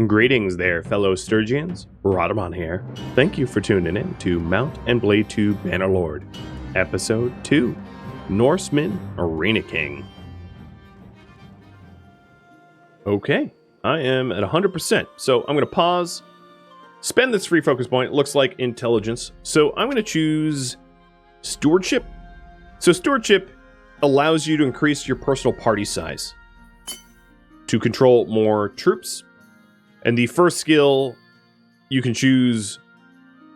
Greetings there, fellow Sturgians. Rhadamant here. Thank you for tuning in to Mount and Blade 2 Bannerlord, Episode 2, Norseman Arena King. Okay, I am at 100%, so I'm going to pause, spend this free focus point. It looks like intelligence, so I'm going to choose Stewardship. So Stewardship allows you to increase your personal party size to control more troops. And the first skill you can choose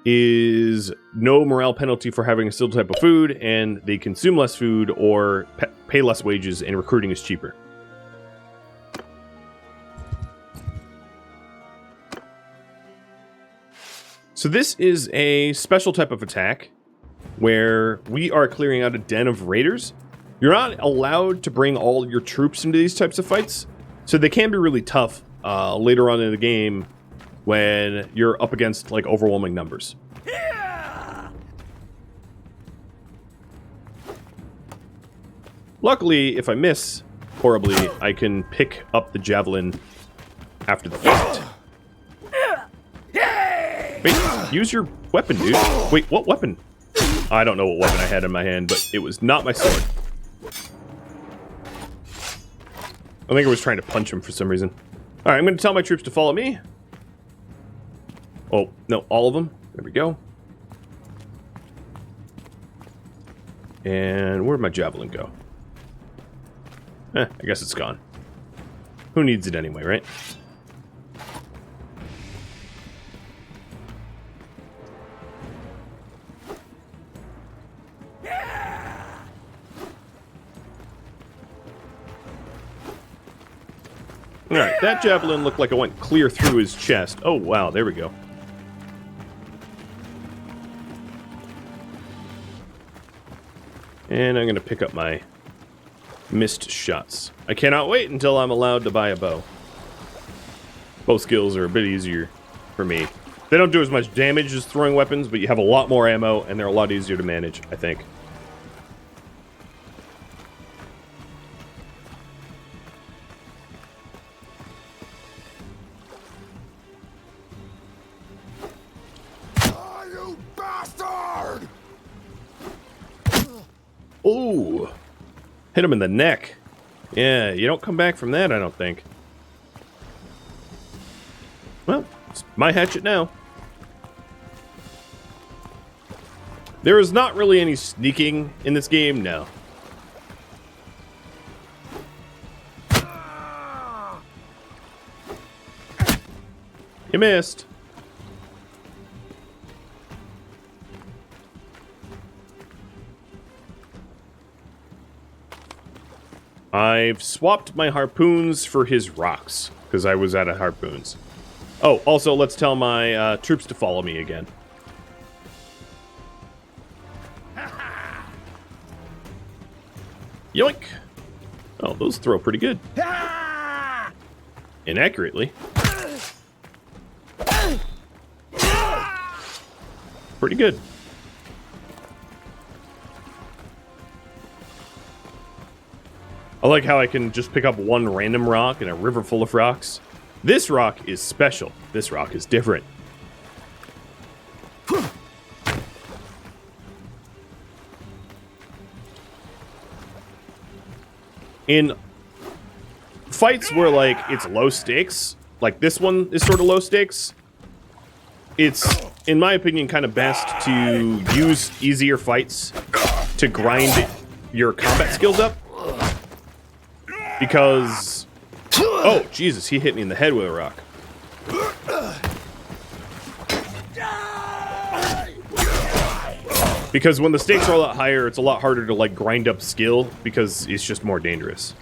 is no morale penalty for having a single type of food, and they consume less food or pay less wages, and recruiting is cheaper. So this is a special type of attack where we are clearing out a den of raiders. You're not allowed to bring all your troops into these types of fights, so they can be really tough later on in the game when you're up against like overwhelming numbers. Luckily, if I miss horribly, I can pick up the javelin after the fact. Wait, use your weapon, dude. Wait, what weapon? I don't know what weapon I had in my hand, but it was not my sword. I think I was trying to punch him for some reason. Alright, I'm going to tell my troops to follow me. Oh, no, all of them. There we go. And where'd my javelin go? I guess it's gone. Who needs it anyway, right? Alright, that javelin looked like it went clear through his chest. Oh, wow, there we go. And I'm going to pick up my missed shots. I cannot wait until I'm allowed to buy a bow. Both skills are a bit easier for me. They don't do as much damage as throwing weapons, but you have a lot more ammo, and they're a lot easier to manage, I think. Ooh, hit him in the neck. Yeah, you don't come back from that, I don't think. Well, it's my hatchet now. There is not really any sneaking in this game, no. You missed. I've swapped my harpoons for his rocks, because I was out of harpoons. Oh, also, let's tell my troops to follow me again. Yoink! Oh, those throw pretty good. Inaccurately. Pretty good. I like how I can just pick up one random rock in a river full of rocks. This rock is special. This rock is different. In fights where, like, it's low stakes, like this one is sort of low stakes, it's, in my opinion, kind of best to use easier fights to grind your combat skills up. Because, oh, Jesus, he hit me in the head with a rock. Because when the stakes are a lot higher, it's a lot harder to, like, grind up skill, because it's just more dangerous.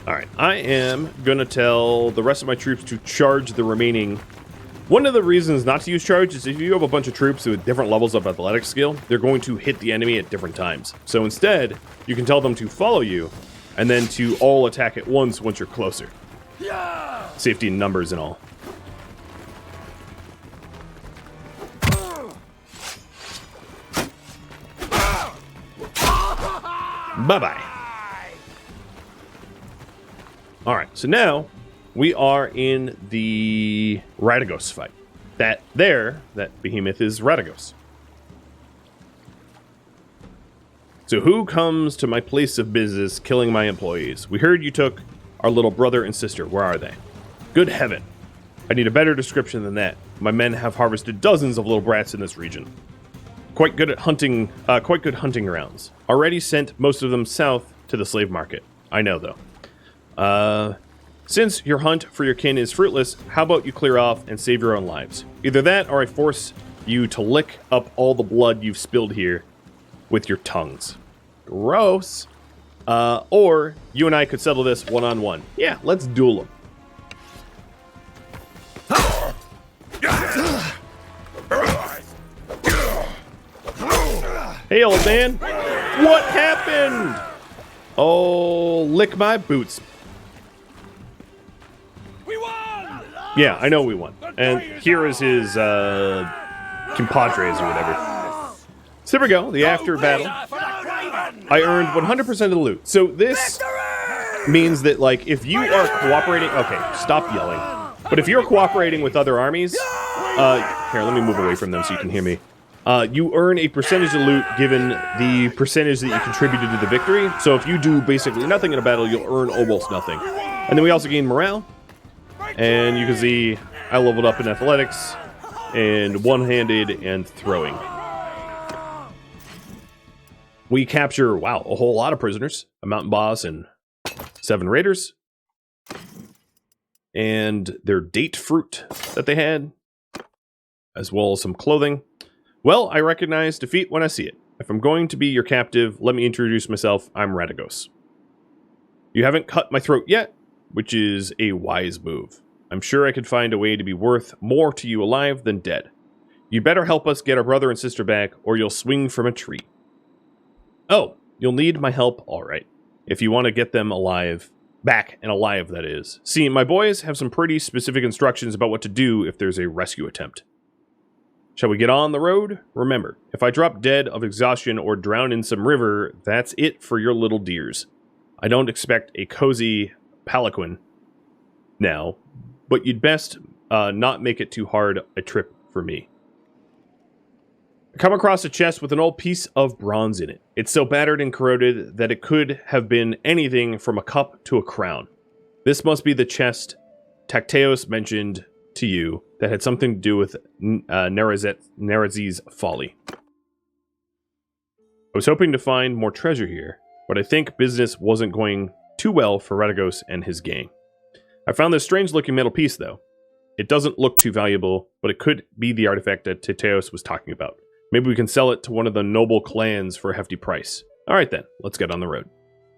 Alright, I am going to tell the rest of my troops to charge the remaining. One of the reasons not to use charge is if you have a bunch of troops with different levels of athletic skill, they're going to hit the enemy at different times. So instead, you can tell them to follow you, and then to all attack at once you're closer. Yeah! Safety in numbers and all. Bye-bye. Alright, so now we are in the Rhadagos fight. That behemoth is Rhadagos. So who comes to my place of business killing my employees? We heard you took our little brother and sister. Where are they? Good heaven. I need a better description than that. My men have harvested dozens of little brats in this region. Quite good hunting grounds. Already sent most of them south to the slave market. I know, though. Since your hunt for your kin is fruitless, how about you clear off and save your own lives? Either that, or I force you to lick up all the blood you've spilled here with your tongues. Gross. Or you and I could settle this one-on-one. Yeah, let's duel them. Hey, old man. What happened? Oh, lick my boots. We won! Yeah, I know we won. And here is his compadres or whatever. So there we go, the after battle. I earned 100% of the loot. So this means that, like, if you are cooperating... Okay, stop yelling. But if you're cooperating with other armies... here, let me move away from them so you can hear me. You earn a percentage of loot given the percentage that you contributed to the victory. So if you do basically nothing in a battle, you'll earn almost nothing. And then we also gain morale. And you can see I leveled up in athletics and one-handed and throwing. We capture, wow, a whole lot of prisoners. A mountain boss and 7 raiders. And their date fruit that they had. As well as some clothing. Well, I recognize defeat when I see it. If I'm going to be your captive, let me introduce myself. I'm Rhadagos. You haven't cut my throat yet, which is a wise move. I'm sure I could find a way to be worth more to you alive than dead. You better help us get our brother and sister back, or you'll swing from a tree. Oh, you'll need my help, alright. If you want to get them alive. Back and alive, that is. See, my boys have some pretty specific instructions about what to do if there's a rescue attempt. Shall we get on the road? Remember, if I drop dead of exhaustion or drown in some river, that's it for your little dears. I don't expect a cozy palanquin now, but you'd best not make it too hard a trip for me. I come across a chest with an old piece of bronze in it. It's so battered and corroded that it could have been anything from a cup to a crown. This must be the chest Tacteos mentioned to you that had something to do with Nerezi's folly. I was hoping to find more treasure here, but I think business wasn't going too well for Rhadagos and his gang. I found this strange-looking metal piece, though. It doesn't look too valuable, but it could be the artifact that Tacteos was talking about. Maybe we can sell it to one of the noble clans for a hefty price. Alright then, let's get on the road.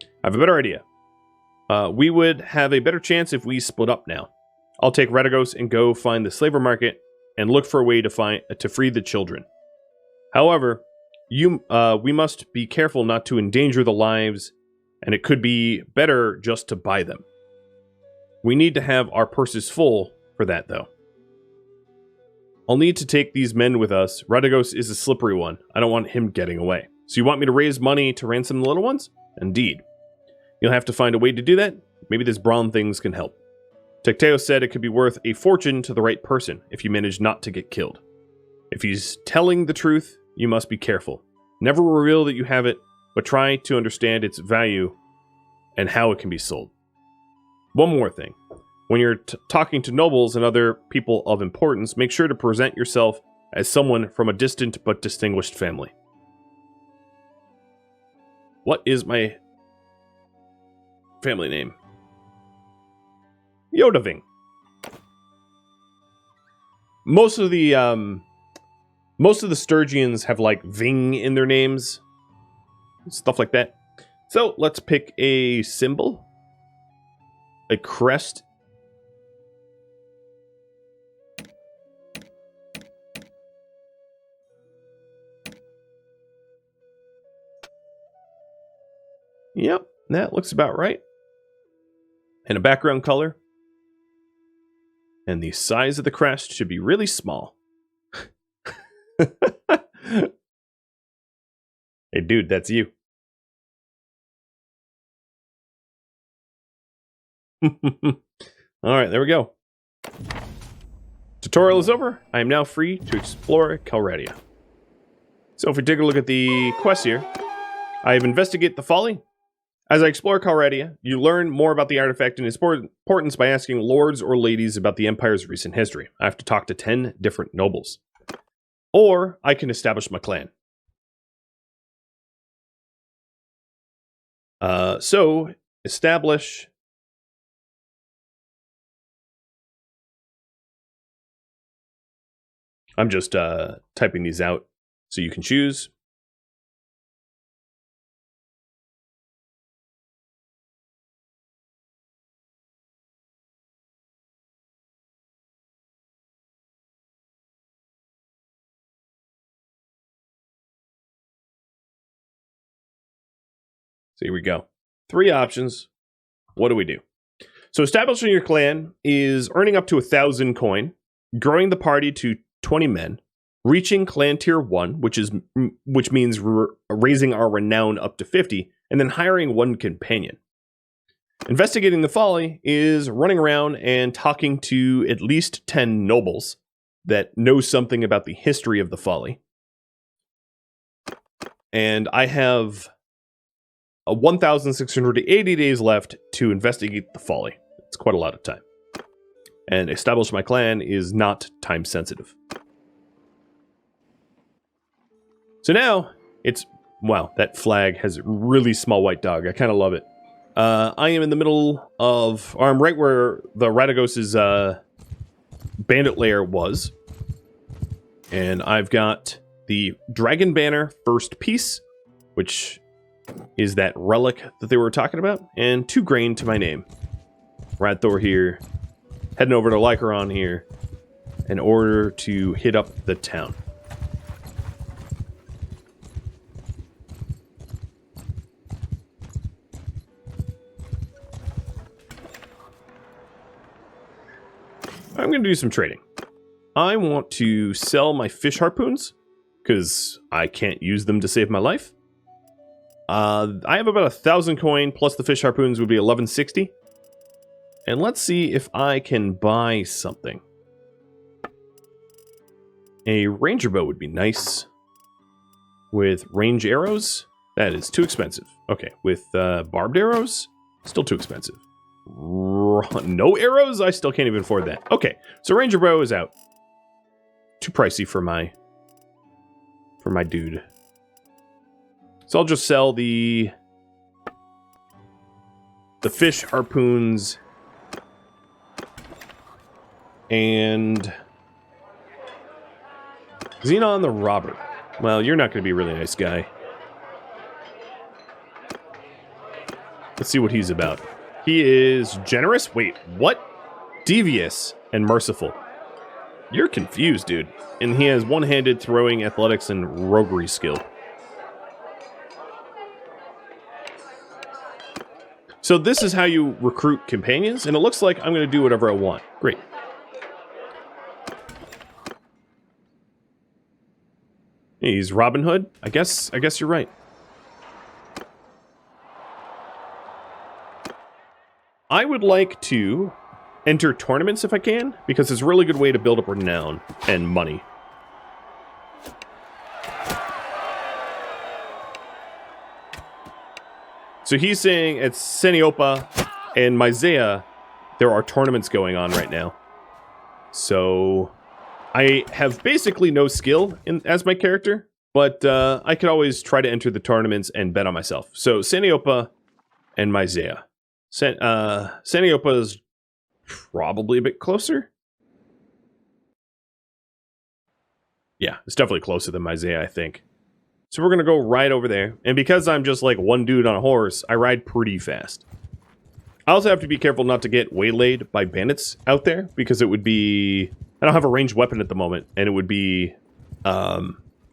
I have a better idea. We would have a better chance if we split up now. I'll take Rhadagos and go find the slaver market and look for a way to free the children. However, we must be careful not to endanger the lives, and it could be better just to buy them. We need to have our purses full for that, though. I'll need to take these men with us. Rhadagos is a slippery one. I don't want him getting away. So you want me to raise money to ransom the little ones? Indeed. You'll have to find a way to do that. Maybe this brawn things can help. Tacteos said it could be worth a fortune to the right person if you manage not to get killed. If he's telling the truth, you must be careful. Never reveal that you have it, but try to understand its value and how it can be sold. One more thing. When you're talking to nobles and other people of importance, make sure to present yourself as someone from a distant but distinguished family. What is my family name? Yodaving. Most of the Sturgians have like Ving in their names. Stuff like that. So let's pick a symbol. A crest. Yep, that looks about right. And a background color. And the size of the crest should be really small. Hey, dude, that's you. Alright, there we go. Tutorial is over. I am now free to explore Calradia. So if we take a look at the quest here, I have Investigate the Folly. As I explore Calradia, you learn more about the artifact and its importance by asking lords or ladies about the Empire's recent history. I have to talk to 10 different nobles. Or I can establish my clan. So, establish... I'm just typing these out so you can choose. So here we go. 3 options. What do we do? So establishing your clan is earning up to 1,000 coin, growing the party to 20 men, reaching clan tier 1, which means raising our renown up to 50, and then hiring 1 companion. Investigating the Folly is running around and talking to at least 10 nobles that know something about the history of the Folly. And I have 1,680 days left to investigate the Folly. It's quite a lot of time. And establish my clan is not time sensitive. So now, it's... Wow, that flag has a really small white dog. I kind of love it. I am in the middle of... Or I'm right where the Radagos's bandit lair was. And I've got the Dragon Banner first piece, which is that relic that they were talking about, and 2 grain to my name. Radthor here, heading over to Lycaron here, in order to hit up the town. I'm going to do some trading. I want to sell my fish harpoons, because I can't use them to save my life. I have about 1,000 coin, plus the fish harpoons would be 1160. And let's see if I can buy something. A ranger bow would be nice. With range arrows, that is too expensive. Okay, with barbed arrows, still too expensive. No arrows? I still can't even afford that. Okay, so ranger bow is out. Too pricey for my dude. So I'll just sell the fish harpoons and Xenon the Robber. Well, you're not going to be a really nice guy. Let's see what he's about. He is generous? Wait, what? Devious and merciful. You're confused, dude. And he has one-handed throwing, athletics, and roguery skill. So this is how you recruit companions, and it looks like I'm going to do whatever I want. Great. He's Robin Hood? I guess you're right. I would like to enter tournaments if I can, because it's a really good way to build up renown and money. So he's saying at Seniopa and Myzea, there are tournaments going on right now. So I have basically no skill as my character, but I could always try to enter the tournaments and bet on myself. So Seniopa and Myzea. Seniopa is probably a bit closer. Yeah, it's definitely closer than Myzea, I think. So we're going to go right over there. And because I'm just like one dude on a horse, I ride pretty fast. I also have to be careful not to get waylaid by bandits out there, because it would be... I don't have a ranged weapon at the moment, and it would be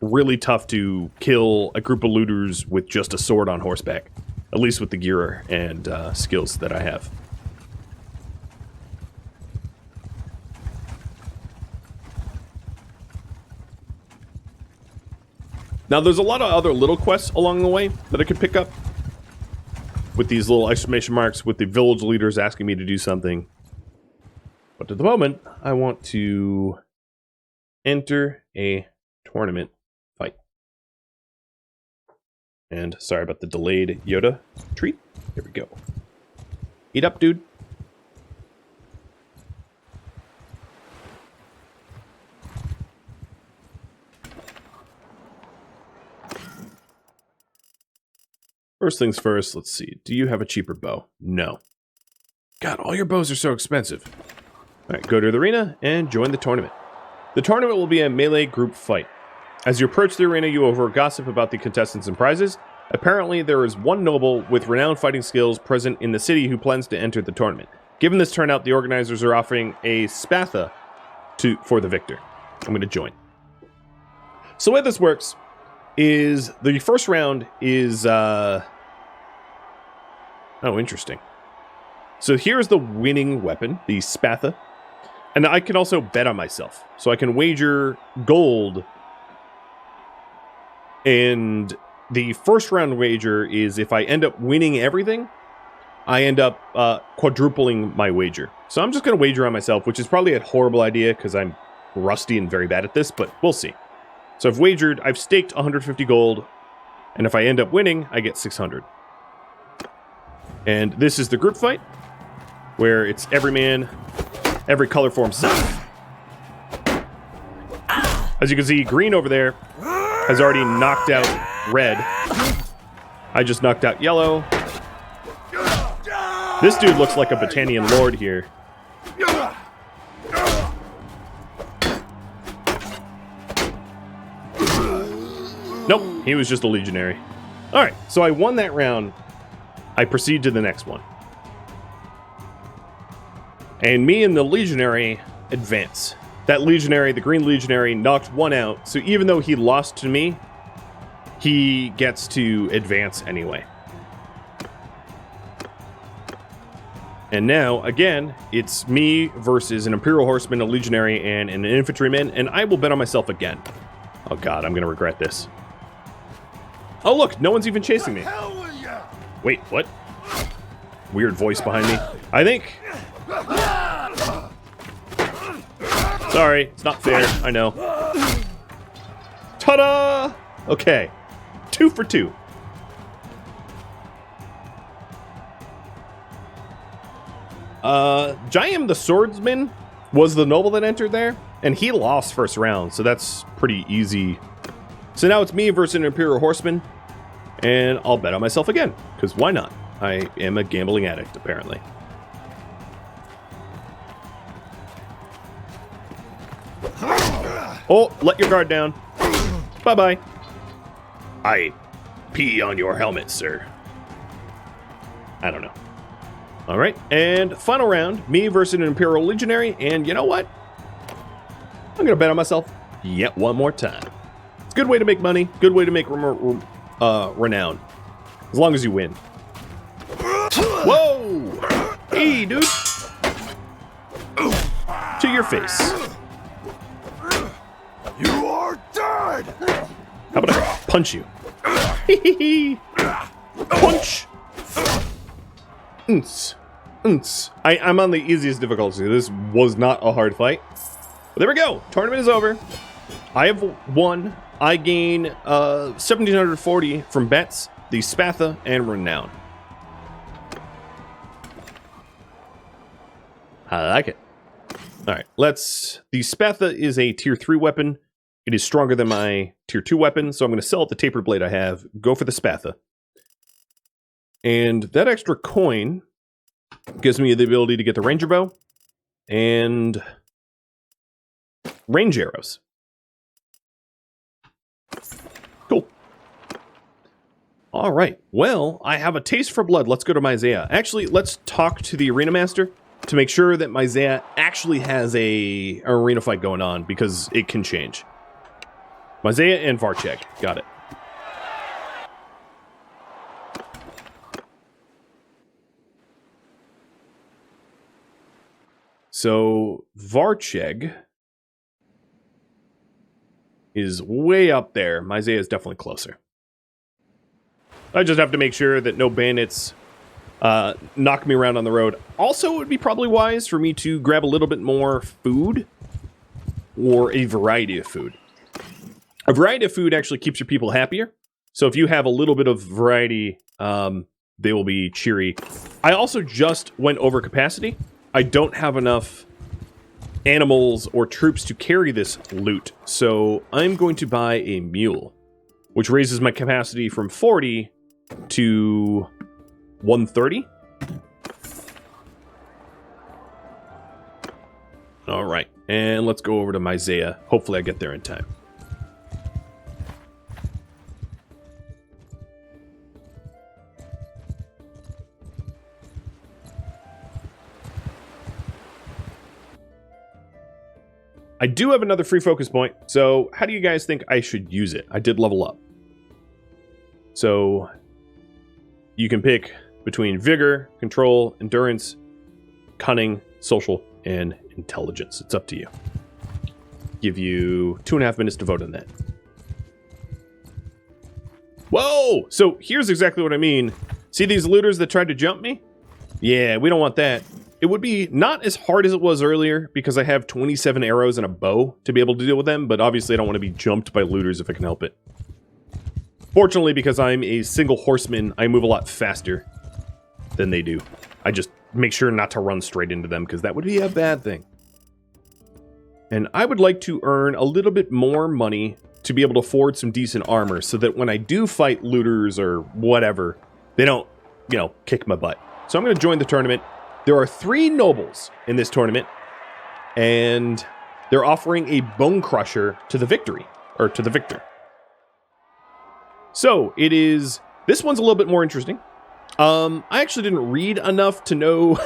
really tough to kill a group of looters with just a sword on horseback. At least with the gear and skills that I have. Now, there's a lot of other little quests along the way that I could pick up. With these little exclamation marks, with the village leaders asking me to do something. But at the moment, I want to enter a tournament fight. And sorry about the delayed Yoda treat. Here we go. Eat up, dude. First things first, let's see. Do you have a cheaper bow? No. God, all your bows are so expensive. Alright, go to the arena and join the tournament. The tournament will be a melee group fight. As you approach the arena, you overhear gossip about the contestants and prizes. Apparently, there is one noble with renowned fighting skills present in the city who plans to enter the tournament. Given this turnout, the organizers are offering a spatha for the victor. I'm going to join. So the way this works is the first round is... Oh, interesting. So here's the winning weapon, the spatha. And I can also bet on myself. So I can wager gold. And the first round wager is if I end up winning everything, I end up quadrupling my wager. So I'm just going to wager on myself, which is probably a horrible idea because I'm rusty and very bad at this, but we'll see. So I've staked 150 gold, and if I end up winning, I get 600. And this is the group fight, where it's every man, every color for himself. As you can see, green over there has already knocked out red. I just knocked out yellow. This dude looks like a Battanian lord here. Nope, he was just a legionary. Alright, so I won that round. I proceed to the next one. And me and the legionary advance. That legionary, the green legionary, knocked one out, so even though he lost to me, he gets to advance anyway. And now, again, it's me versus an Imperial Horseman, a legionary, and an infantryman, and I will bet on myself again. Oh god, I'm going to regret this. Oh look, no one's even chasing me. Wait, what? Weird voice behind me. I think... Sorry, it's not fair, I know. Ta-da! Okay, 2 for 2. Jaim the Swordsman was the noble that entered there, and he lost first round, so that's pretty easy. So now it's me versus an Imperial Horseman, and I'll bet on myself again, because why not? I am a gambling addict, apparently. Oh, let your guard down. Bye-bye. I pee on your helmet, sir. I don't know. All right, and final round, me versus an Imperial Legionary, and you know what? I'm going to bet on myself yet one more time. It's a good way to make money, good way to make renown, as long as you win. Whoa! Hey, dude! To your face. You are dead! How about I punch you? Punch! I'm on the easiest difficulty. This was not a hard fight. But there we go. Tournament is over. I have won. I gain 1,740 from bets, the spatha, and renown. I like it. Alright, the spatha is a tier 3 weapon. It is stronger than my tier 2 weapon, so I'm going to sell the tapered blade I have, go for the spatha. And that extra coin gives me the ability to get the ranger bow and range arrows. Cool. All right. Well, I have a taste for blood. Let's go to Myzea. Actually, let's talk to the arena master to make sure that Myzea actually has an arena fight going on, because it can change. Myzea and Varcheg. Got it. So, Varcheg is way up there. Myzea is definitely closer. I just have to make sure that no bandits knock me around on the road. Also, it would be probably wise for me to grab a little bit more food or a variety of food. A variety of food actually keeps your people happier. So if you have a little bit of variety, they will be cheery. I also just went over capacity. I don't have enough animals or troops to carry this loot, so I'm going to buy a mule, which raises my capacity from 40 to 130. All right, and let's go over to Myzea. Hopefully I get there in time. I do have another free focus point, so how do you guys think I should use it? I did level up. So you can pick between vigor, control, endurance, cunning, social, and intelligence. It's up to you. Give you 2.5 minutes to vote on that. Whoa! So here's exactly what I mean. See these looters that tried to jump me? Yeah, we don't want that. It would be not as hard as it was earlier because I have 27 arrows and a bow to be able to deal with them, but obviously I don't want to be jumped by looters if I can help it. Fortunately, because I'm a single horseman, I move a lot faster than they do. I just make sure not to run straight into them because that would be a bad thing. And I would like to earn a little bit more money to be able to afford some decent armor so that when I do fight looters or whatever, they don't, you know, kick my butt. So I'm going to join the tournament. There are 3 nobles in this tournament, and they're offering a bone crusher to the victory, or to the victor. So it is, this one's a little bit more interesting. I actually didn't read enough to know,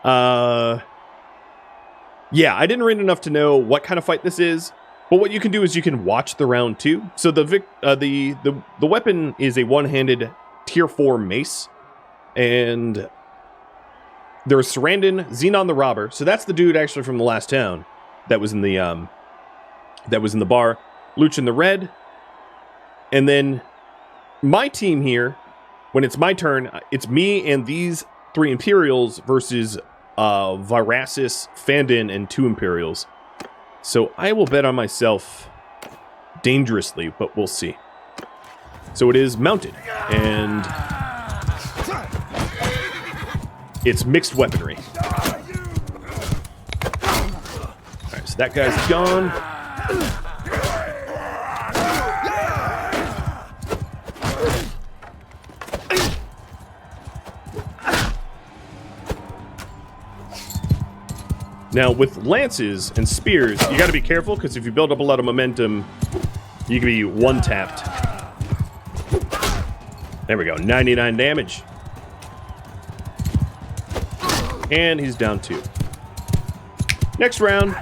yeah, I didn't read enough to know what kind of fight this is, but what you can do is you can watch the round too. So the weapon is a one-handed tier 4 mace, and there's Sarandon, Xenon the Robber. So that's the dude actually from the last town that was in the bar. Luchin the Red. And then my team here, when it's my turn, it's me and these 3 Imperials versus Virasis, Fandin, and 2 Imperials. So I will bet on myself dangerously, but we'll see. So it is mounted, and it's mixed weaponry. Alright, so that guy's gone. Now, with lances and spears, you gotta be careful, because if you build up a lot of momentum, you can be one-tapped. There we go, 99 damage. And he's down 2. Next round.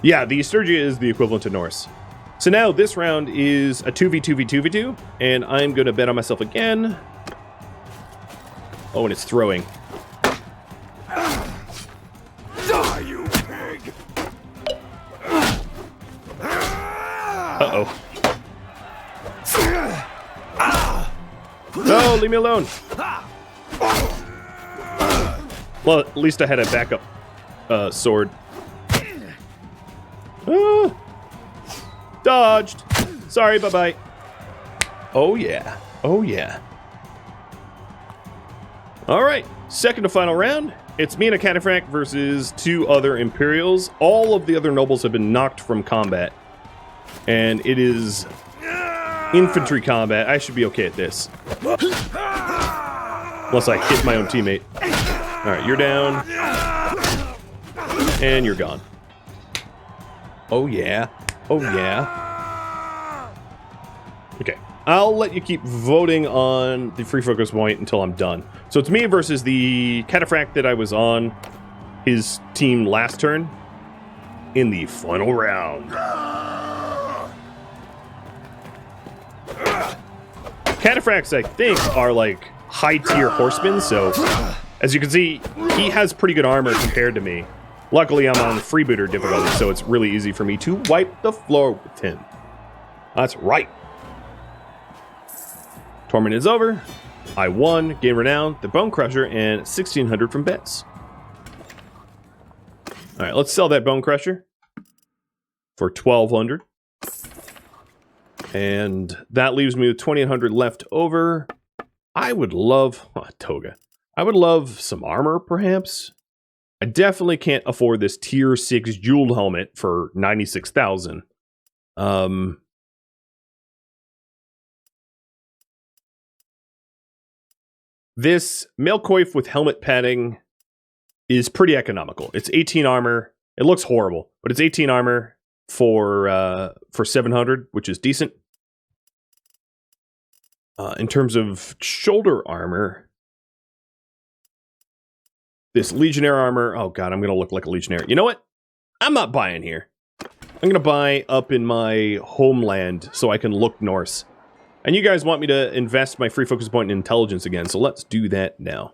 Yeah, the Sturgia is the equivalent to Norse. So now this round is a 2v2v2v2, and I'm going to bet on myself again. Oh, and it's throwing. Die, you pig! Uh-oh. No, leave me alone. Well, at least I had a backup sword. Ah, dodged. Sorry, bye-bye. Oh, yeah. Oh, yeah. All right, second to final round. It's me and a cataphract versus 2 other Imperials. All of the other nobles have been knocked from combat. And it is infantry combat. I should be okay at this. Unless I hit my own teammate. Alright, you're down. And you're gone. Oh yeah. Oh yeah. Okay. I'll let you keep voting on the free focus point until I'm done. So it's me versus the cataphract that I was on his team last turn in the final round. Cataphracts, I think, are like high-tier horsemen, so as you can see, he has pretty good armor compared to me. Luckily, I'm on Freebooter difficulty, so it's really easy for me to wipe the floor with him. That's right. Tournament is over. I won, gain renown, the Bone Crusher, and 1,600 from bets. Alright, let's sell that Bone Crusher for 1,200. And that leaves me with 2,800 left over. I would love... toga. I would love some armor, perhaps. I definitely can't afford this tier 6 jeweled helmet for 96,000. This mail coif with helmet padding is pretty economical. It's 18 armor. It looks horrible, but it's 18 armor for 700, which is decent. In terms of shoulder armor, this Legionnaire armor, oh god, I'm going to look like a Legionnaire. You know what? I'm not buying here. I'm going to buy up in my homeland so I can look Norse. And you guys want me to invest my free focus point in intelligence again, so let's do that now.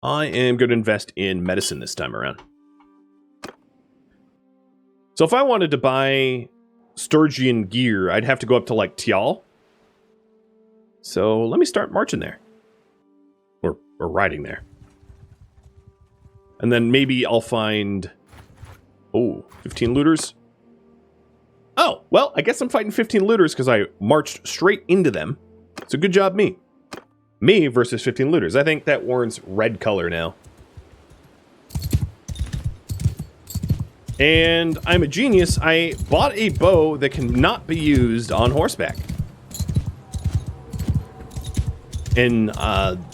I am going to invest in medicine this time around. So if I wanted to buy Sturgian gear, I'd have to go up to, like, Tial. So let me start marching there. Or riding there. And then maybe I'll find... Oh, 15 looters? Oh, well, I guess I'm fighting 15 looters because I marched straight into them. So good job, me. Me versus 15 looters. I think that warrants red color now. And I'm a genius. I bought a bow that cannot be used on horseback. And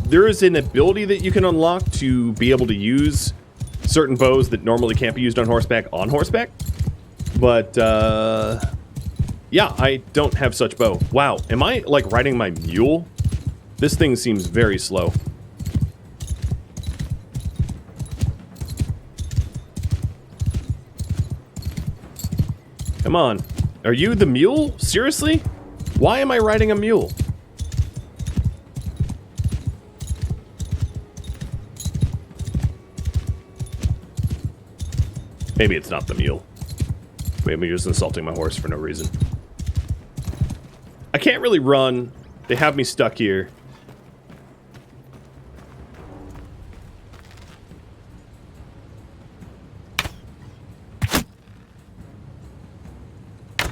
there is an ability that you can unlock to be able to use certain bows that normally can't be used on horseback. But, yeah, I don't have such bow. Wow, am I, like, riding my mule? This thing seems very slow. Come on. Are you the mule? Seriously? Why am I riding a mule? Maybe it's not the mule. Maybe I'm just insulting my horse for no reason. I can't really run. They have me stuck here.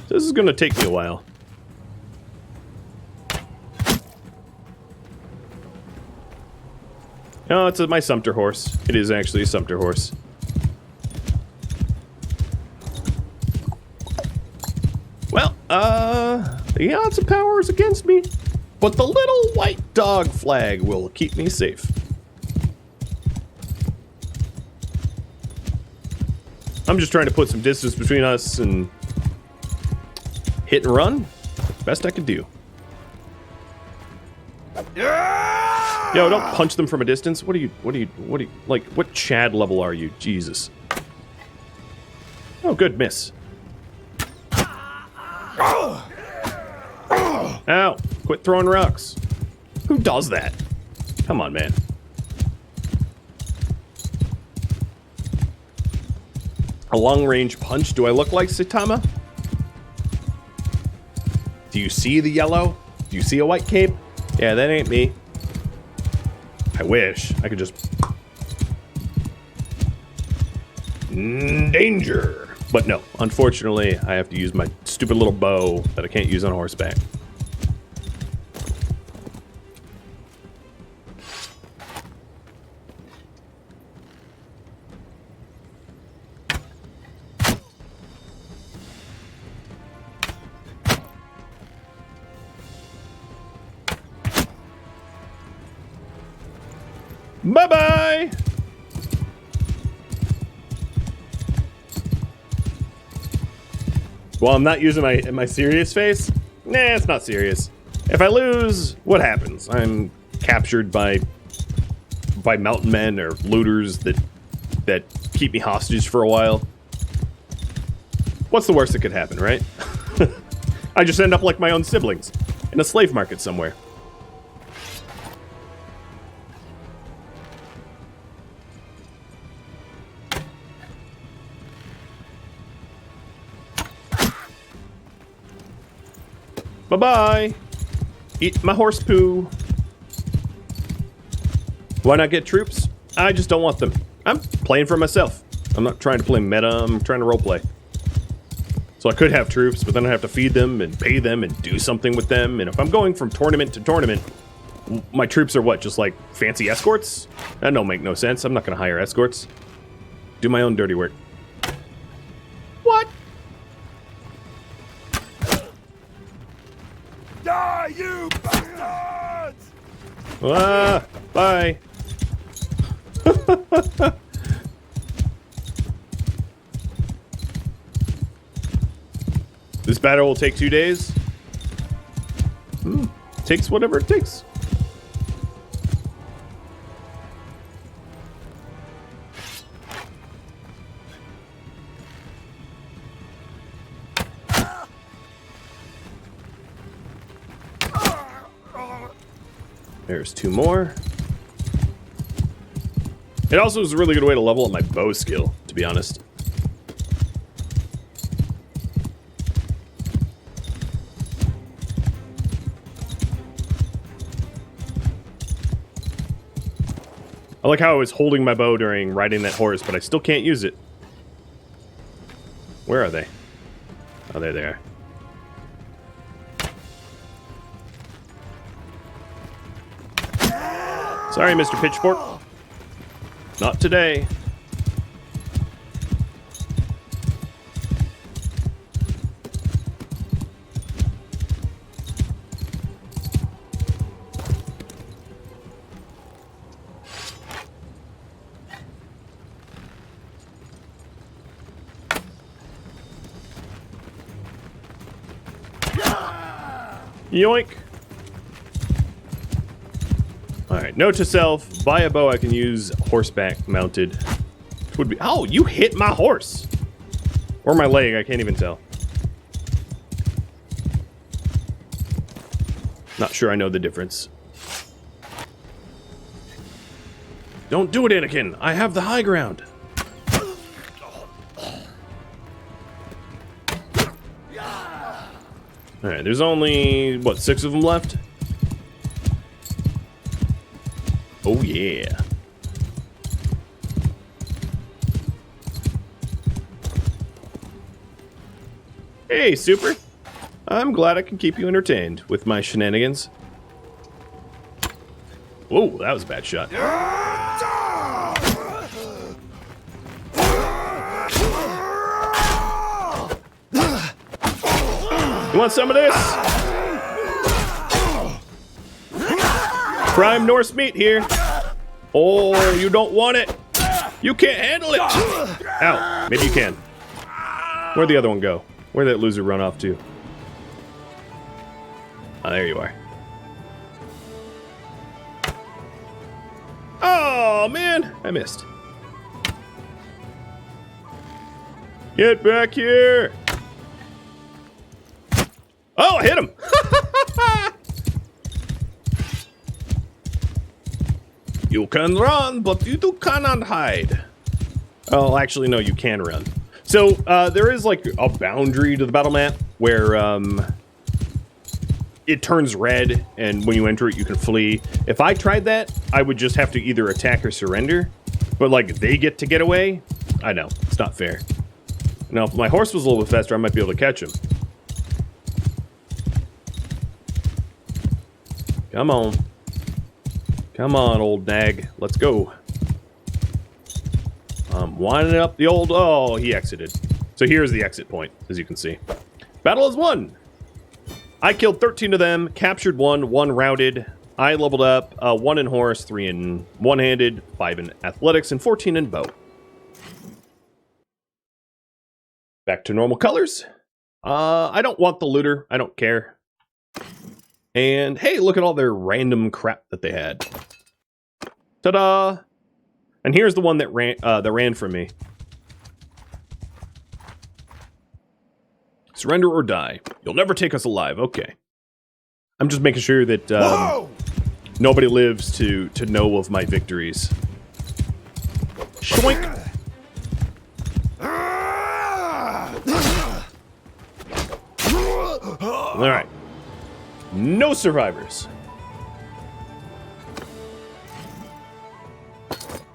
This is going to take me a while. No, it's my Sumpter horse. It is actually a Sumpter horse. Well, the odds of power is against me, but the little white dog flag will keep me safe. I'm just trying to put some distance between us and hit and run. Best I can do. Yo, don't punch them from a distance. What are you, like, what Chad level are you? Jesus. Oh, good, miss. Ow, quit throwing rocks. Who does that? Come on, man. A long-range punch. Do I look like Saitama? Do you see the yellow? Do you see a white cape? Yeah, that ain't me. I wish I could just... Danger! But no, unfortunately, I have to use my stupid little bow that I can't use on horseback. Bye-bye! Well, I'm not using my serious face? Nah, it's not serious. If I lose, what happens? I'm captured by mountain men or looters that keep me hostage for a while. What's the worst that could happen, right? I just end up like my own siblings in a slave market somewhere. Bye-bye. Eat my horse poo. Why not get troops? I just don't want them. I'm playing for myself. I'm not trying to play meta, I'm trying to roleplay. So I could have troops, but then I have to feed them and pay them and do something with them. And if I'm going from tournament to tournament, my troops are what, just like fancy escorts? That don't make no sense. I'm not gonna hire escorts. Do my own dirty work. What? Die, you bastards! Ah, bye. This battle will take 2 days. Takes whatever it takes. There's 2 more. It also is a really good way to level up my bow skill, to be honest. I like how I was holding my bow during riding that horse, but I still can't use it. Where are they? Oh, there they are. Sorry, Mr. Pitchfork. Not today. Yoink. Alright, note to self, buy a bow I can use horseback mounted. Would be. Oh, you hit my horse! Or my leg, I can't even tell. Not sure I know the difference. Don't do it, Anakin! I have the high ground! Alright, there's only, what, 6 of them left? Oh yeah. Hey, Super. I'm glad I can keep you entertained with my shenanigans. Whoa, that was a bad shot. You want some of this? Prime Norse meat here. Oh, you don't want it. You can't handle it. Ow, maybe you can. Where'd the other one go? Where'd that loser run off to? Oh, there you are. Oh, man, I missed. Get back here. Oh, I hit him. You can run, but you cannot hide. Oh, actually, no, you can run. So, there is like a boundary to the battle map where it turns red, and when you enter it, you can flee. If I tried that, I would just have to either attack or surrender. But, like, they get away? I know, it's not fair. Now, if my horse was a little bit faster, I might be able to catch him. Come on. Come on, old nag. Let's go. Winding up the old... Oh, he exited. So here's the exit point, as you can see. Battle is won. I killed 13 of them, captured 1, 1 routed. I leveled up 1 in horse, 3 in one-handed, 5 in athletics, and 14 in bow. Back to normal colors. I don't want the looter. I don't care. And hey, look at all their random crap that they had. Ta-da! And here's the one that ran from me. Surrender or die. You'll never take us alive. Okay. I'm just making sure that nobody lives to know of my victories. Shoink! All right. No survivors.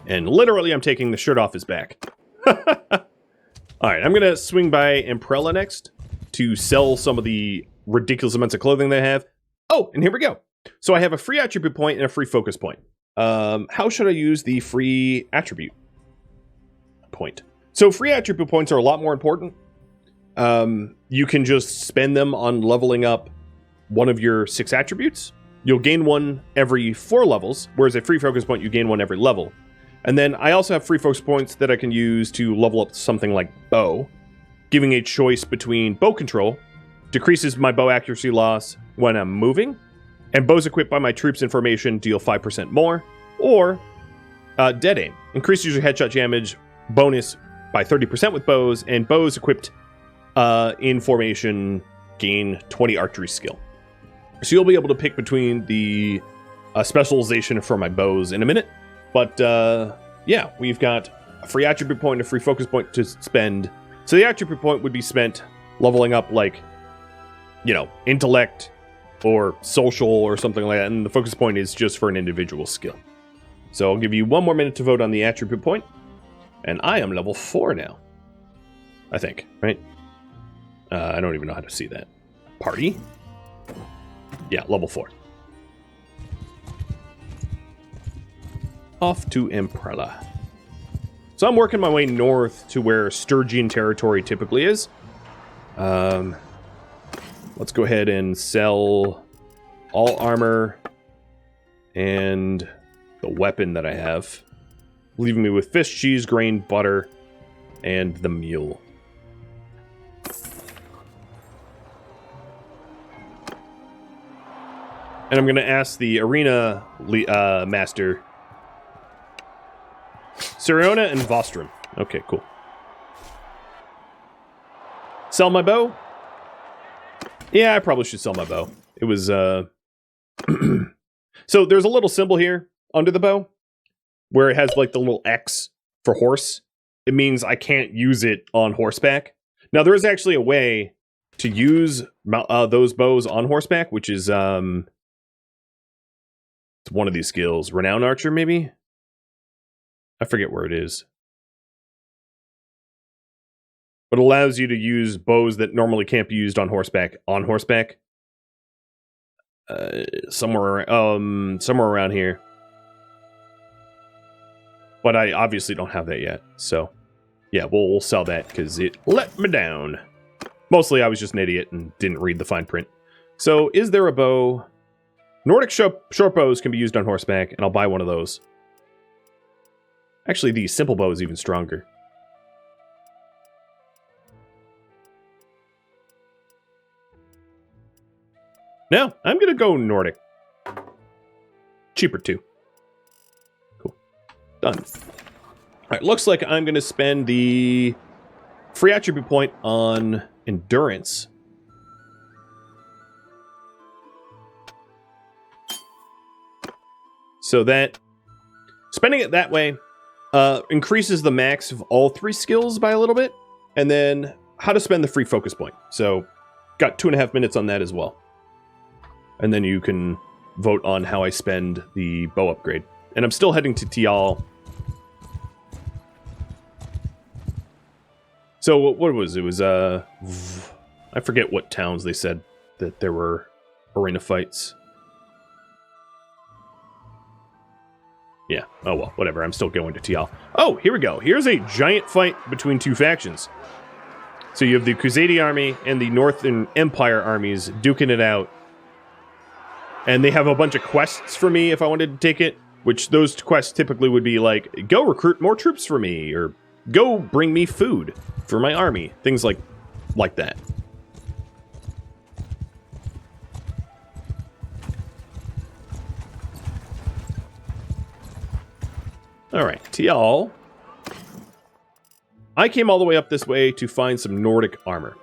And literally, I'm taking the shirt off his back. Alright, I'm going to swing by Imprella next to sell some of the ridiculous amounts of clothing they have. Oh, and here we go. So I have a free attribute point and a free focus point. How should I use the free attribute point? So free attribute points are a lot more important. You can just spend them on leveling up one of your 6 attributes. You'll gain one every 4 levels, whereas a free focus point, you gain one every level. And then I also have free focus points that I can use to level up something like bow, giving a choice between bow control, decreases my bow accuracy loss when I'm moving, and bows equipped by my troops in formation deal 5% more, or dead aim, increases your headshot damage bonus by 30% with bows, and bows equipped in formation gain 20 archery skill. So you'll be able to pick between the specialization for my bows in a minute. But, yeah, we've got a free attribute point and a free focus point to spend. So the attribute point would be spent leveling up, like, you know, intellect or social or something like that. And the focus point is just for an individual skill. So I'll give you 1 more minute to vote on the attribute point. And I am level 4 now. I think, right? I don't even know how to see that. Party? Yeah, level 4. Off to Imprella. So I'm working my way north to where Sturgian territory typically is. Let's go ahead and sell all armor and the weapon that I have, leaving me with fish, cheese, grain, butter, and the mule. And I'm going to ask the arena master, Siriona and Vostrum. Okay, cool. Sell my bow? Yeah, I probably should sell my bow. It was, So there's a little symbol here under the bow where it has like the little X for horse. It means I can't use it on horseback. Now, there is actually a way to use those bows on horseback, which is, it's one of these skills. Renowned Archer, maybe? I forget where it is. But it allows you to use bows that normally can't be used on horseback. Somewhere around here. But I obviously don't have that yet. So, yeah, we'll sell that because it let me down. Mostly I was just an idiot and didn't read the fine print. So, is there a bow? Nordic short bows can be used on horseback, and I'll buy one of those. Actually, the simple bow is even stronger. No, I'm going to go Nordic. Cheaper, too. Cool. Done. Alright, looks like I'm going to spend the free attribute point on endurance. So that, spending it that way, increases the max of all 3 skills by a little bit. And then, how to spend the free focus point. So, got 2.5 minutes on that as well. And then you can vote on how I spend the bow upgrade. And I'm still heading to Tial. So, what was it? It was, I forget what towns they said that there were arena fights. Yeah, oh well, whatever. I'm still going to Tial. Oh, here we go. Here's a giant fight between 2 factions. So you have the Crusade army and the Northern Empire armies duking it out. And they have a bunch of quests for me if I wanted to take it. Which those quests typically would be like, go recruit more troops for me. Or go bring me food for my army. Things like that. Alright, Tial. I came all the way up this way to find some Nordic armor.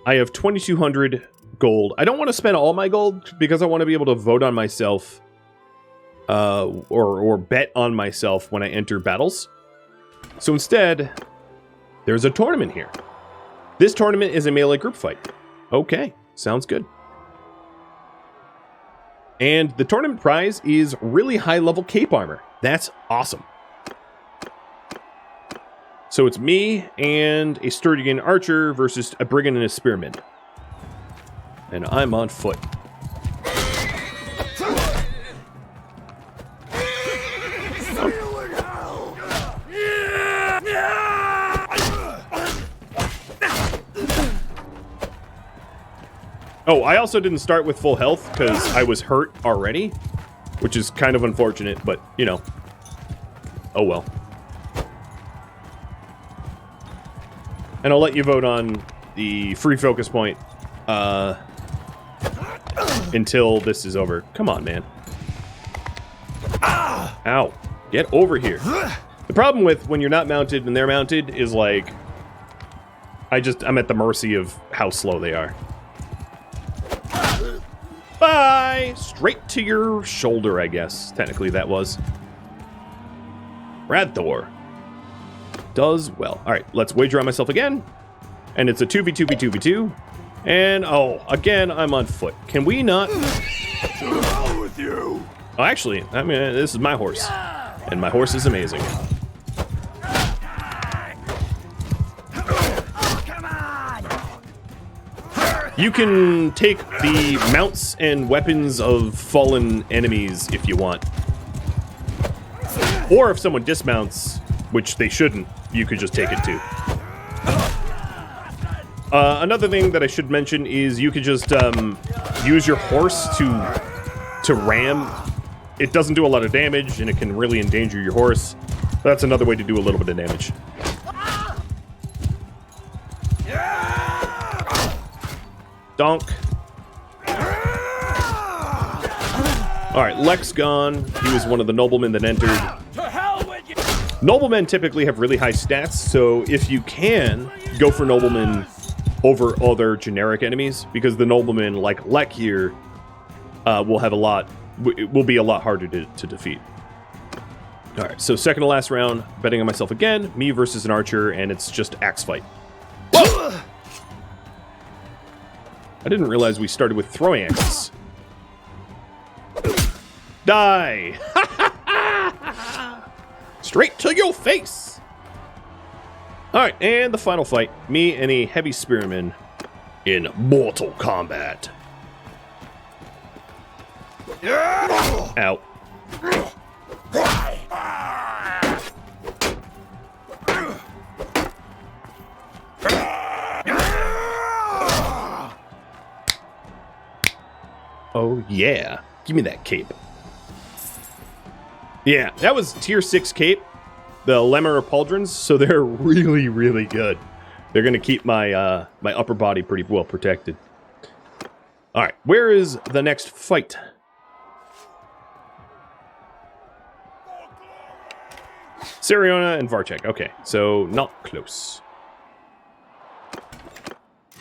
I have 2,200 gold. I don't want to spend all my gold because I want to be able to vote on myself or bet on myself when I enter battles. So instead, there's a tournament here. This tournament is a melee group fight. Okay, sounds good. And the tournament prize is really high-level cape armor. That's awesome. So it's me and a Sturgian archer versus a brigand and a spearman. And I'm on foot. Oh, I also didn't start with full health because I was hurt already, which is kind of unfortunate, but, you know. Oh well. And I'll let you vote on the free focus point until this is over. Come on, man. Ow. Get over here. The problem with when you're not mounted and they're mounted is, like, I'm at the mercy of how slow they are. Bye! Straight to your shoulder, I guess. Technically, that was. Radthor does well. Alright, let's wager on myself again. And it's a 2v2v2v2. And, oh, again, I'm on foot. Can we not... To hell with you! Oh, actually, I mean, this is my horse. And my horse is amazing. You can take the mounts and weapons of fallen enemies if you want. Or if someone dismounts, which they shouldn't, you could just take it too. Another thing that I should mention is you could just use your horse to ram. It doesn't do a lot of damage, and it can really endanger your horse. That's another way to do a little bit of damage. Donk. Alright, Lex gone. He was one of the noblemen that entered. To hell with you! Noblemen typically have really high stats, so if you can, go for noblemen over other generic enemies, because the noblemen, like Lek here, will be a lot harder to defeat. Alright, so second to last round, betting on myself again, me versus an archer, and it's just axe fight. Whoa! I didn't realize we started with throwing axes. Die! Straight to your face! Alright, and the final fight. Me and a heavy spearman in mortal combat. Ow. Oh yeah, give me that cape. Yeah, that was tier 6 cape, the Lemur Pauldrons, so they're really, really good. They're gonna keep my my upper body pretty well protected. Alright, where is the next fight? Siriona and Varchek. Okay, so not close.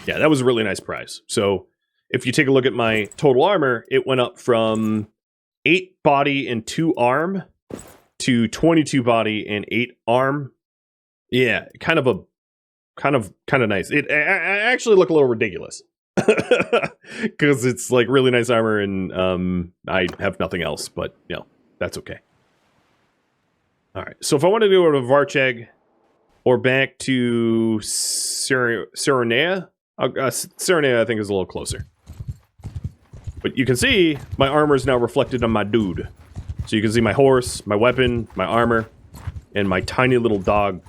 Yeah, that was a really nice prize. So if you take a look at my total armor, it went up from 8 body and 2 arm to 22 body and 8 arm. Yeah, kind of nice. It I actually look a little ridiculous because it's like really nice armor and I have nothing else. But you know, that's okay. All right. So if I want to do it with Varcheg or back to Serenea, Serenea I think is a little closer. But you can see my armor is now reflected on my dude. So you can see my horse, my weapon, my armor, and my tiny little dog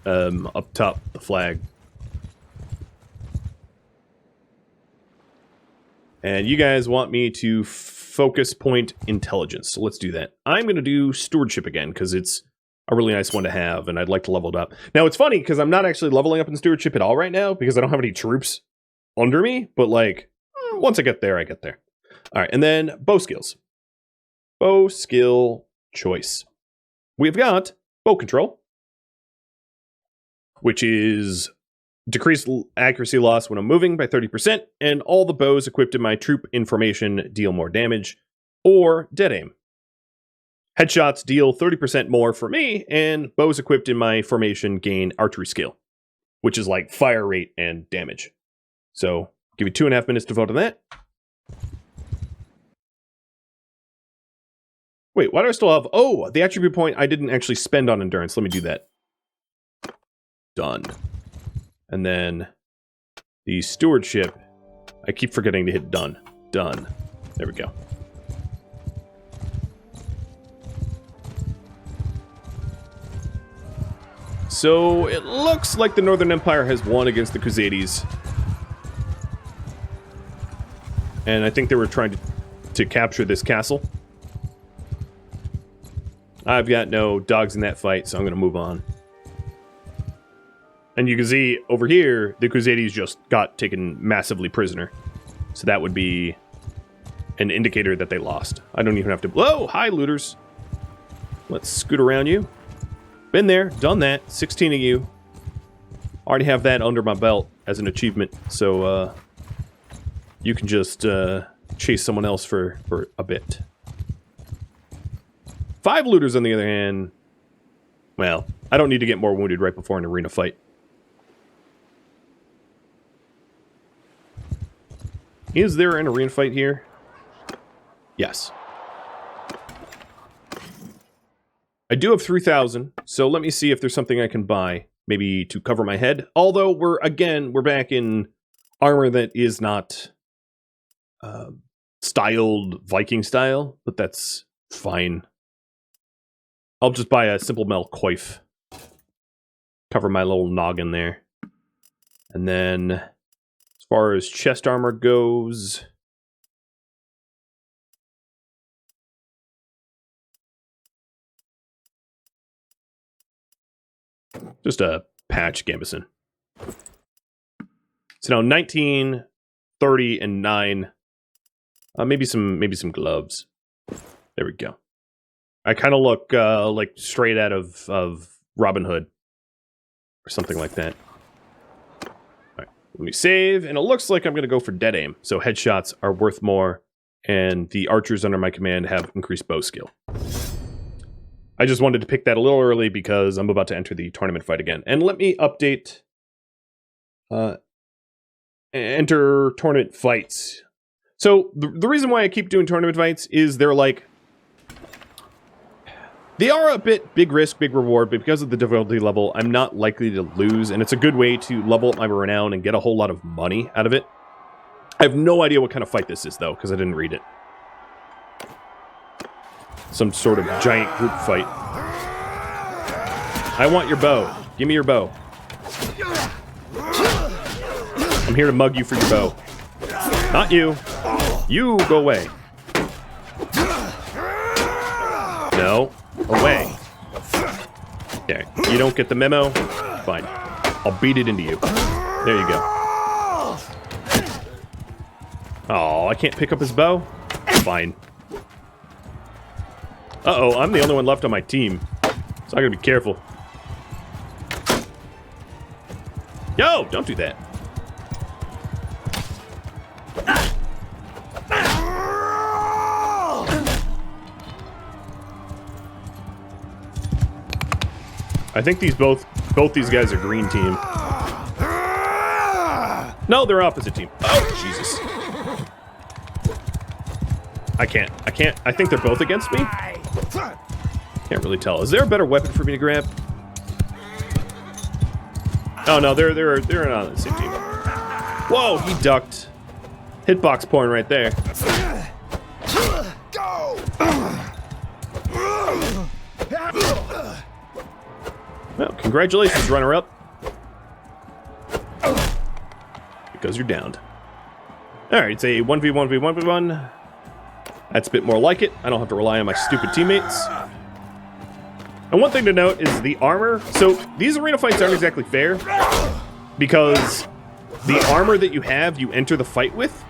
up top, the flag. And you guys want me to focus point intelligence. So let's do that. I'm going to do stewardship again because it's a really nice one to have, and I'd like to level it up. Now, it's funny because I'm not actually leveling up in stewardship at all right now because I don't have any troops under me, but like, once I get there, I get there. All right, and then bow skills. Bow skill choice. We've got bow control, which is decreased accuracy loss when I'm moving by 30%, and all the bows equipped in my troop information deal more damage, or dead aim. Headshots deal 30% more for me, and bows equipped in my formation gain archery skill, which is like fire rate and damage. So, give you 2.5 minutes to vote on that. Wait, why do I still have... Oh, the attribute point I didn't actually spend on endurance. Let me do that. Done. And then the stewardship. I keep forgetting to hit done. Done. There we go. So it looks like the Northern Empire has won against the Crusades. And I think they were trying to capture this castle. I've got no dogs in that fight, so I'm going to move on. And you can see over here, the Crusades just got taken massively prisoner. So that would be an indicator that they lost. I don't even have to... Whoa! Hi, looters! Let's scoot around you. Been there, done that. 16 of you. Already have that under my belt as an achievement. So, you can just chase someone else for a bit. 5 looters, on the other hand... Well, I don't need to get more wounded right before an arena fight. Is there an arena fight here? Yes. I do have 3,000, so let me see if there's something I can buy, maybe to cover my head. Although, we're back in armor that is not styled Viking style, but that's fine. I'll just buy a simple metal coif. Cover my little noggin there. And then, as far as chest armor goes... Just a patch gambeson. So now 19, 30, and 9. Maybe some gloves. There we go. I kind of look like straight out of Robin Hood. Or something like that. Alright, let me save. And it looks like I'm going to go for dead aim. So headshots are worth more. And the archers under my command have increased bow skill. I just wanted to pick that a little early because I'm about to enter the tournament fight again. And let me update... enter tournament fights. So, the reason why I keep doing tournament fights is they're like... They are a bit big risk, big reward, but because of the difficulty level, I'm not likely to lose. And it's a good way to level up my renown and get a whole lot of money out of it. I have no idea what kind of fight this is, though, because I didn't read it. Some sort of giant group fight. I want your bow. Give me your bow. I'm here to mug you for your bow. Not you. You go away. No. Away. Okay. You don't get the memo? Fine. I'll beat it into you. There you go. Oh, I can't pick up his bow? Fine. Uh-oh, I'm the only one left on my team. So I gotta be careful. Yo, don't do that. I think both these guys are green team. No, they're opposite team. Oh, Jesus. I can't. I think they're both against me. Can't really tell. Is there a better weapon for me to grab? Oh no, they're not on the same team. Whoa, he ducked. Hitbox porn right there. Well, congratulations, runner-up. Because you're downed. Alright, it's a 1v1v1v1. That's a bit more like it. I don't have to rely on my stupid teammates. And one thing to note is the armor. So, these arena fights aren't exactly fair. Because the armor that you have, you enter the fight with.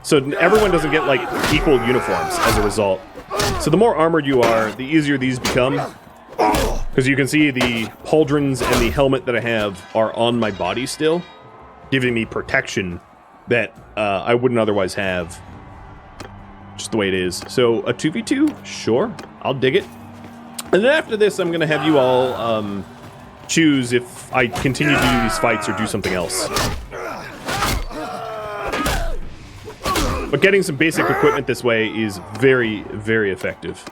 So, everyone doesn't get, like, equal uniforms as a result. So, the more armored you are, the easier these become. Because you can see the pauldrons and the helmet that I have are on my body still. Giving me protection that I wouldn't otherwise have. Just the way it is. So, a 2v2? Sure. I'll dig it. And then after this, I'm going to have you all choose if I continue to do these fights or do something else. But getting some basic equipment this way is very, very effective.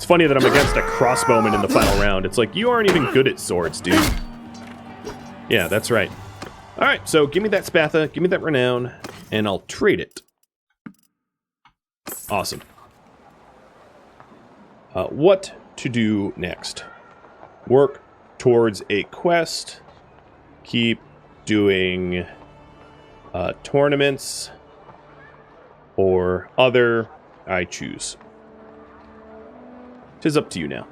It's funny that I'm against a crossbowman in the final round. It's like, you aren't even good at swords, dude. Yeah, that's right. Alright, so give me that Spatha, give me that Renown, and I'll trade it. Awesome. What to do next? Work towards a quest. Keep doing tournaments. Or other. I choose. 'Tis up to you now.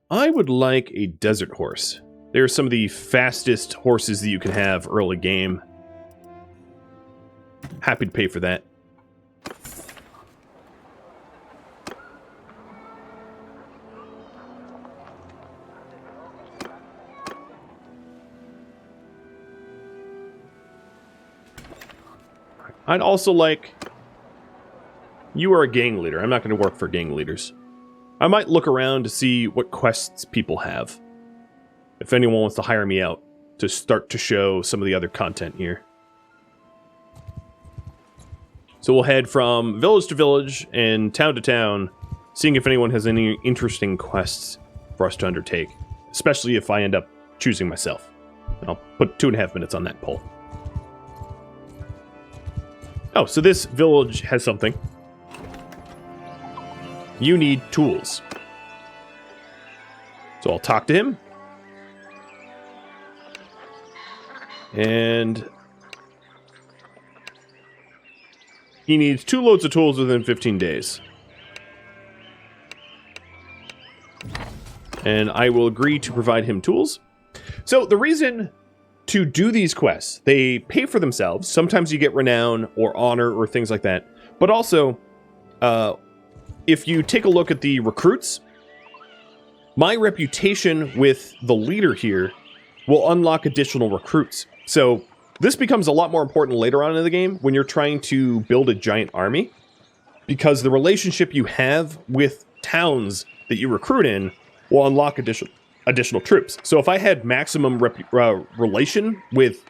I would like a desert horse. They're some of the fastest horses that you can have early game. Happy to pay for that. I'd also like... You are a gang leader. I'm not going to work for gang leaders. I might look around to see what quests people have. If anyone wants to hire me out to start to show some of the other content here. So we'll head from village to village and town to town, seeing if anyone has any interesting quests for us to undertake. Especially if I end up choosing myself. I'll put 2.5 minutes on that poll. Oh, so this village has something. You need tools. So I'll talk to him. And he needs 2 loads of tools within 15 days. And I will agree to provide him tools. So the reason to do these quests, they pay for themselves. Sometimes you get renown or honor or things like that. But also, if you take a look at the recruits, my reputation with the leader here will unlock additional recruits. So this becomes a lot more important later on in the game when you're trying to build a giant army, because the relationship you have with towns that you recruit in will unlock additional troops. So if I had maximum relation with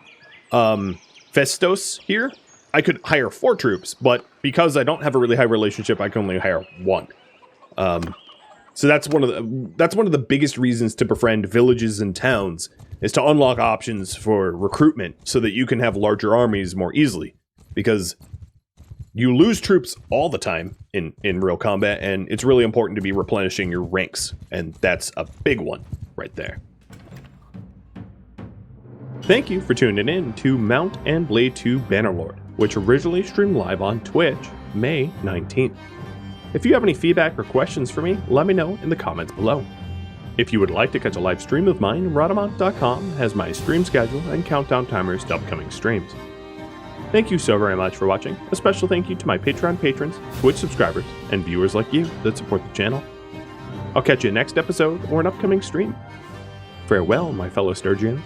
Festos here, I could hire 4 troops, but because I don't have a really high relationship, I can only hire 1. So that's one of the biggest reasons to befriend villages and towns, is to unlock options for recruitment so that you can have larger armies more easily. Because you lose troops all the time in real combat, and it's really important to be replenishing your ranks, and that's a big one right there. Thank you for tuning in to Mount and Blade 2 Bannerlord, which originally streamed live on Twitch May 19th. If you have any feedback or questions for me, let me know in the comments below. If you would like to catch a live stream of mine, Rhadamant.com has my stream schedule and countdown timers to upcoming streams. Thank you so very much for watching. A special thank you to my Patreon patrons, Twitch subscribers, and viewers like you that support the channel. I'll catch you next episode or an upcoming stream. Farewell, my fellow Sturgians.